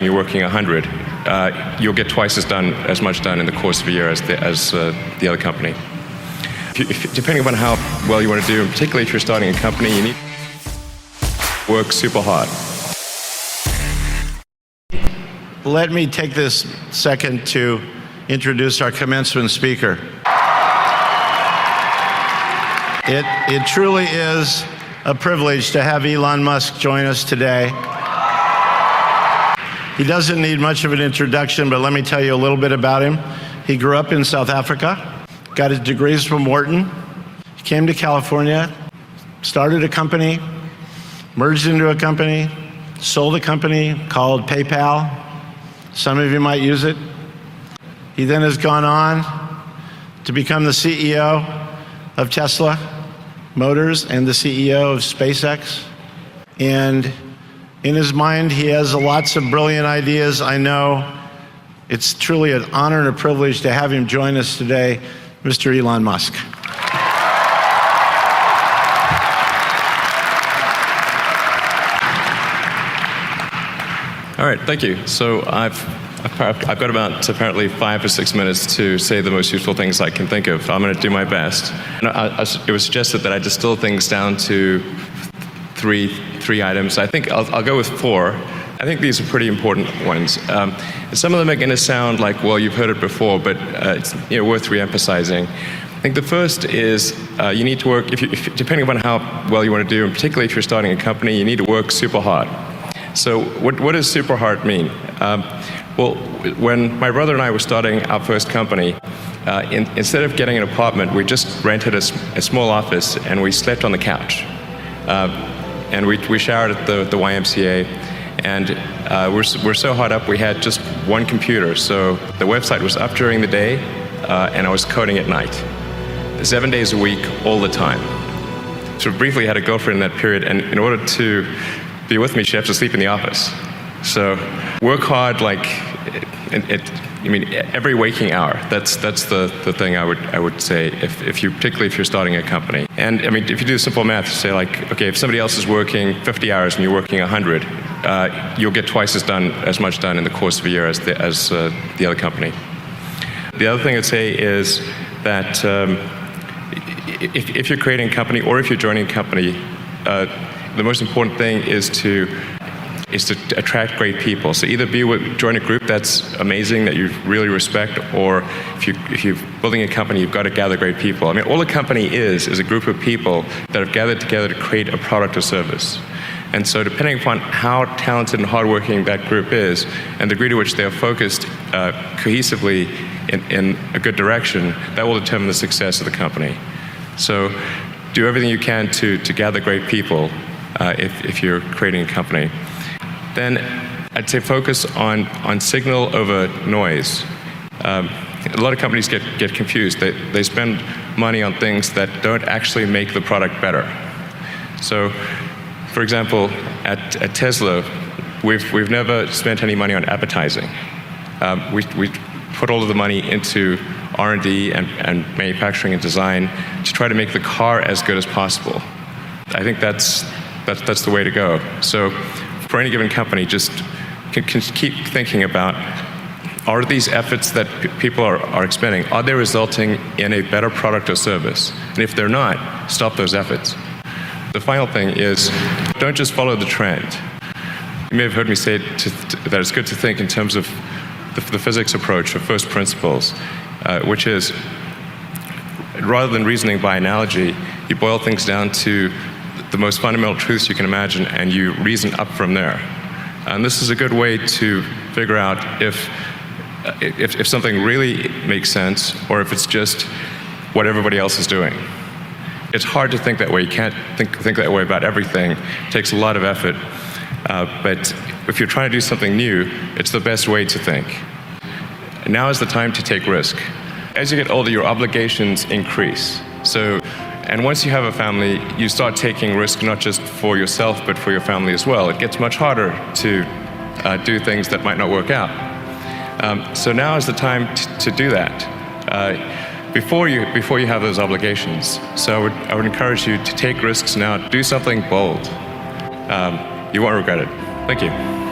You're working 100, you'll get twice as much done in the course of a year as the other company. Depending upon how well you want to do, and particularly if you're starting a company, you need to work super hard. Let me take this second to introduce our commencement speaker. It truly is a privilege to have Elon Musk join us today. He doesn't need much of an introduction, but let me tell you a little bit about him. He grew up in South Africa, got his degrees from Wharton, he came to California, started a company, merged into a company, sold a company called PayPal. Some of you might use it. He then has gone on to become the CEO of Tesla Motors and the CEO of SpaceX. And in his mind, he has lots of brilliant ideas. I know it's truly an honor and a privilege to have him join us today, Mr. Elon Musk. All right, thank you. So I've got about apparently 5 or 6 minutes to say the most useful things I can think of. I'm going to do my best. And it was suggested that I distill things down to three items. I think I'll go with 4. I think these are pretty important ones. Some of them are going to sound like, well, you've heard it before, but it's worth re-emphasizing. I think the first is you need to work, depending upon how well you want to do, and particularly if you're starting a company, you need to work super hard. So what does super hard mean? Well, when my brother and I were starting our first company, instead of getting an apartment, we just rented a small office and we slept on the couch. And we showered at the YMCA, and we're so hot up we had just one computer. So the website was up during the day, and I was coding at night, 7 days a week, all the time. So briefly had a girlfriend in that period, and in order to be with me, she had to sleep in the office. So work hard, like every waking hour. That's the thing I would say particularly if you're starting a company. And if you do simple math, say like, okay, if somebody else is working 50 hours and you're working 100, you'll get twice as much done in the course of a year as the other company. The other thing I'd say is that if you're creating a company or if you're joining a company, the most important thing is to attract great people. So either join a group that's amazing, that you really respect, or if you're building a company, you've got to gather great people. All a company is a group of people that have gathered together to create a product or service. And so depending upon how talented and hardworking that group is, and the degree to which they are focused cohesively in a good direction, that will determine the success of the company. So do everything you can to gather great people if you're creating a company. Then I'd say focus on signal over noise. A lot of companies get confused. They spend money on things that don't actually make the product better. So, for example, at Tesla, we've never spent any money on advertising. We put all of the money into R&D and manufacturing and design to try to make the car as good as possible. I think that's the way to go. So for any given company, just can keep thinking about, are these efforts that people are expending, are they resulting in a better product or service? And if they're not, stop those efforts. The final thing is, don't just follow the trend. You may have heard me say that it's good to think in terms of the physics approach of first principles, which is, rather than reasoning by analogy, you boil things down to the most fundamental truths you can imagine, and you reason up from there. And this is a good way to figure out if something really makes sense, or if it's just what everybody else is doing. It's hard to think that way. You can't think that way about everything. It takes a lot of effort. But if you're trying to do something new, it's the best way to think. Now is the time to take risk. As you get older, your obligations increase. And once you have a family, you start taking risk not just for yourself, but for your family as well. It gets much harder to do things that might not work out. So now is the time to do that before you have those obligations. So I would encourage you to take risks now. Do something bold. You won't regret it. Thank you.